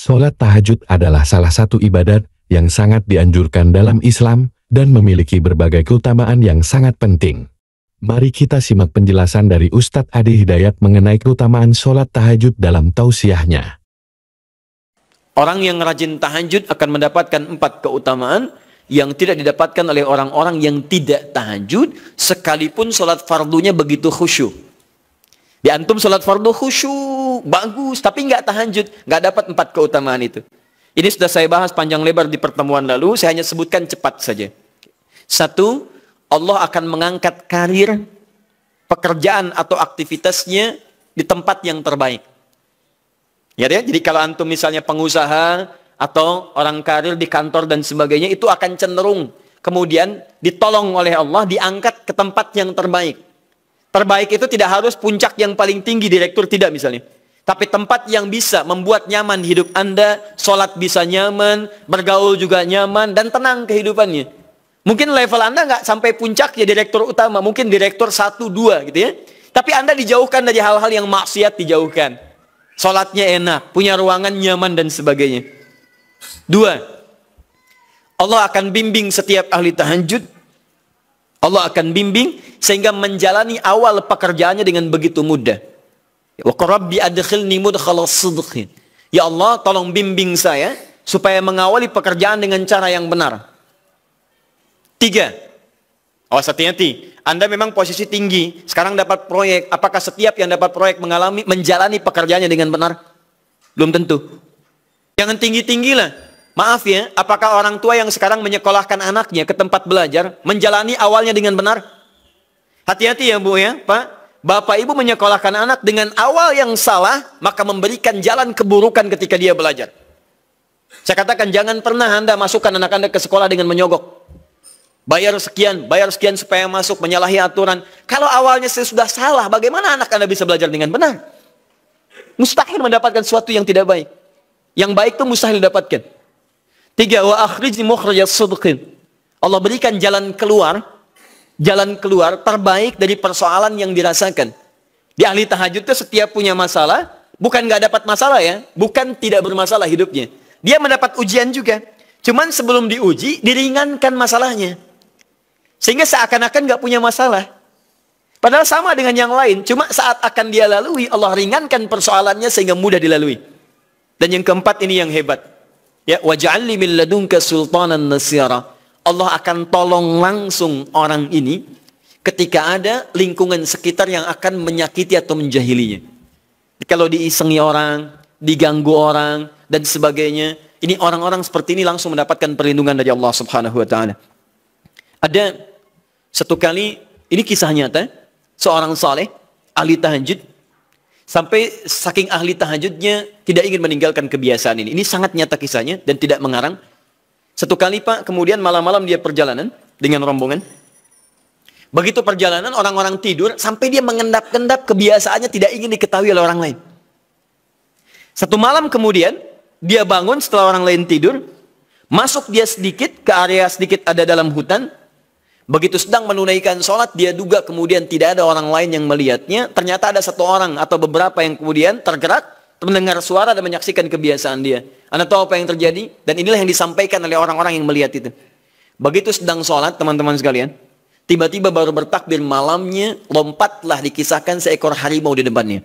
Sholat tahajud adalah salah satu ibadat yang sangat dianjurkan dalam Islam dan memiliki berbagai keutamaan yang sangat penting. Mari kita simak penjelasan dari Ustadz Adi Hidayat mengenai keutamaan sholat tahajud dalam tausiahnya. Orang yang rajin tahajud akan mendapatkan 4 keutamaan yang tidak didapatkan oleh orang-orang yang tidak tahajud, sekalipun sholat fardunya begitu khusyuk. Di antum sholat fardu khusyuk, bagus, tapi nggak tahajud, nggak dapat 4 keutamaan itu. Ini sudah saya bahas panjang lebar di pertemuan lalu, saya hanya sebutkan cepat saja. 1, Allah akan mengangkat karir, pekerjaan atau aktivitasnya di tempat yang terbaik. Ya, jadi kalau antum misalnya pengusaha atau orang karir di kantor dan sebagainya, itu akan cenderung kemudian ditolong oleh Allah, diangkat ke tempat yang terbaik. Terbaik itu tidak harus puncak yang paling tinggi, direktur tidak misalnya. Tapi tempat yang bisa membuat nyaman hidup Anda, sholat bisa nyaman, bergaul juga nyaman, dan tenang kehidupannya. Mungkin level Anda nggak sampai puncak ya direktur utama, mungkin direktur 1, 2 gitu ya. Tapi Anda dijauhkan dari hal-hal yang maksiat, dijauhkan. Sholatnya enak, punya ruangan nyaman dan sebagainya. 2, Allah akan bimbing setiap ahli tahajud. Allah akan bimbing sehingga menjalani awal pekerjaannya dengan begitu mudah. Wa rabbi adkhilni mudkhala sidqin. Ya Allah, tolong bimbing saya supaya mengawali pekerjaan dengan cara yang benar. 3, awas hati-hati. Anda memang posisi tinggi, sekarang dapat proyek. Apakah setiap yang dapat proyek menjalani pekerjaannya dengan benar? Belum tentu. Jangan tinggi-tinggi lah. Maaf ya, apakah orang tua yang sekarang menyekolahkan anaknya ke tempat belajar menjalani awalnya dengan benar? Hati-hati ya Bu ya, Pak. Bapak Ibu menyekolahkan anak dengan awal yang salah, maka memberikan jalan keburukan ketika dia belajar. Saya katakan jangan pernah Anda masukkan anak Anda ke sekolah dengan menyogok. Bayar sekian supaya masuk, menyalahi aturan. Kalau awalnya sudah salah, bagaimana anak Anda bisa belajar dengan benar? Mustahil mendapatkan sesuatu yang tidak baik. Yang baik itu mustahil didapatkan. 3, wa akhrijni mukhrajas sidqin. Allah berikan jalan keluar terbaik dari persoalan yang dirasakan. Di ahli tahajud itu setiap punya masalah, bukan nggak dapat masalah ya, bukan tidak bermasalah hidupnya. Dia mendapat ujian juga. Cuman sebelum diuji, diringankan masalahnya. Sehingga seakan-akan nggak punya masalah. Padahal sama dengan yang lain, cuma saat akan dia lalui, Allah ringankan persoalannya sehingga mudah dilalui. Dan yang keempat ini yang hebat. Ya, waj'alni min ladunka sultanan nasira. Allah akan tolong langsung orang ini ketika ada lingkungan sekitar yang akan menyakiti atau menjahilinya. Kalau diisengi orang, diganggu orang, dan sebagainya, ini orang-orang seperti ini langsung mendapatkan perlindungan dari Allah Subhanahu wa Ta'ala. Ada satu kali, ini kisah nyata, seorang saleh, ahli tahajud, sampai saking ahli tahajudnya tidak ingin meninggalkan kebiasaan ini. Ini sangat nyata kisahnya dan tidak mengarang. Satu kali Pak, kemudian malam-malam dia perjalanan dengan rombongan. Begitu perjalanan orang-orang tidur sampai dia mengendap-endap, kebiasaannya tidak ingin diketahui oleh orang lain. Satu malam kemudian dia bangun setelah orang lain tidur, masuk dia sedikit ke area sedikit ada dalam hutan. Begitu sedang menunaikan sholat, dia duga kemudian tidak ada orang lain yang melihatnya. Ternyata ada satu orang atau beberapa yang kemudian tergerak, mendengar suara dan menyaksikan kebiasaan dia. Anda tahu apa yang terjadi? Dan inilah yang disampaikan oleh orang-orang yang melihat itu. Begitu sedang sholat, teman-teman sekalian, tiba-tiba baru bertakbir malamnya, lompatlah dikisahkan seekor harimau di depannya.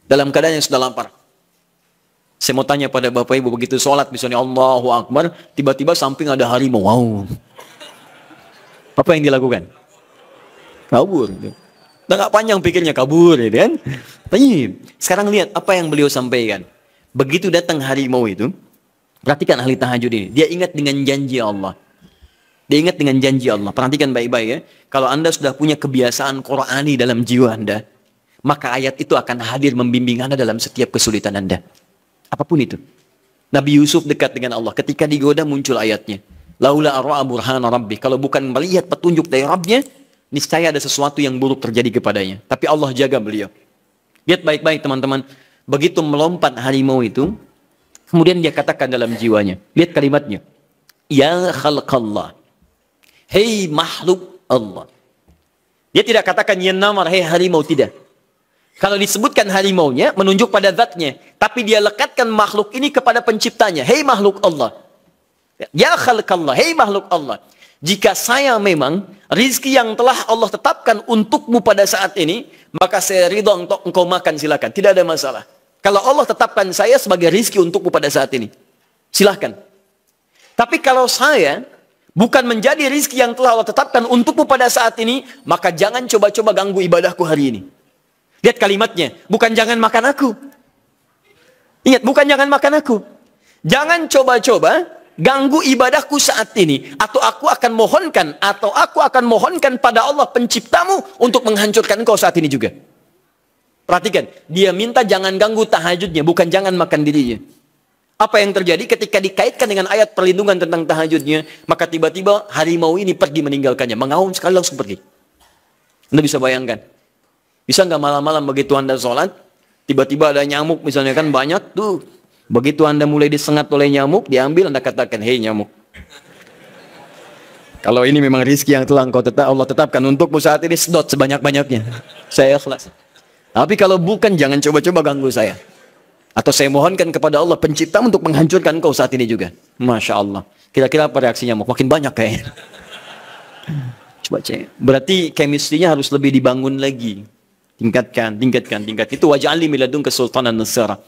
Dalam keadaan yang sudah lapar. Saya mau tanya pada Bapak Ibu, begitu sholat, misalnya Allahu Akbar, tiba-tiba samping ada harimau. Wow. Apa yang dilakukan? Kabur. Udah gak panjang pikirnya, kabur ya kan? Sekarang lihat apa yang beliau sampaikan. Begitu datang harimau itu, perhatikan ahli tahajud ini. Dia ingat dengan janji Allah. Dia ingat dengan janji Allah. Perhatikan baik-baik ya. Kalau Anda sudah punya kebiasaan Qur'ani dalam jiwa Anda, maka ayat itu akan hadir membimbing Anda dalam setiap kesulitan Anda. Apapun itu. Nabi Yusuf dekat dengan Allah. Ketika digoda muncul ayatnya. Laula arra'a burhana rabbi. Kalau bukan melihat petunjuk dari Rabbnya, niscaya ada sesuatu yang buruk terjadi kepadanya. Tapi Allah jaga beliau. Lihat baik-baik teman-teman. Begitu melompat harimau itu, kemudian dia katakan dalam jiwanya. Lihat kalimatnya. Ya khalqallah. Hei makhluk Allah. Dia tidak katakan ya namar, hei harimau, tidak. Kalau disebutkan harimaunya, menunjuk pada zatnya. Tapi dia lekatkan makhluk ini kepada penciptanya. Hei makhluk Allah. Ya khalqallah. Hei makhluk Allah. Jika saya memang rizki yang telah Allah tetapkan untukmu pada saat ini, maka saya ridho untuk engkau makan, silakan. Tidak ada masalah. Kalau Allah tetapkan saya sebagai rizki untukmu pada saat ini, silahkan. Tapi kalau saya bukan menjadi rizki yang telah Allah tetapkan untukmu pada saat ini, maka jangan coba-coba ganggu ibadahku hari ini. Lihat kalimatnya, bukan jangan makan aku. Ingat, bukan jangan makan aku. Jangan coba-coba ganggu ibadahku saat ini. Atau aku akan mohonkan pada Allah penciptamu untuk menghancurkan engkau saat ini juga. Perhatikan, dia minta jangan ganggu tahajudnya, bukan jangan makan dirinya. Apa yang terjadi ketika dikaitkan dengan ayat perlindungan tentang tahajudnya, maka tiba-tiba harimau ini pergi meninggalkannya, mengaum sekali langsung pergi. Anda bisa bayangkan. Bisa nggak malam-malam begitu Anda sholat, tiba-tiba ada nyamuk misalnya kan banyak tuh. Begitu Anda mulai disengat oleh nyamuk, diambil Anda katakan, hei nyamuk. Kalau ini memang rizki yang telah Allah tetapkan untukmu saat ini, sedot sebanyak-banyaknya. Saya ikhlas. Tapi kalau bukan, jangan coba-coba ganggu saya. Atau saya mohonkan kepada Allah pencipta untuk menghancurkan kau saat ini juga. Masya Allah. Kira-kira apa reaksi nyamuk? Makin banyak kayaknya. Coba cek. Berarti chemistry-nya harus lebih dibangun lagi. Tingkatkan. Itu waj'alni min ladunka sultanan nasira.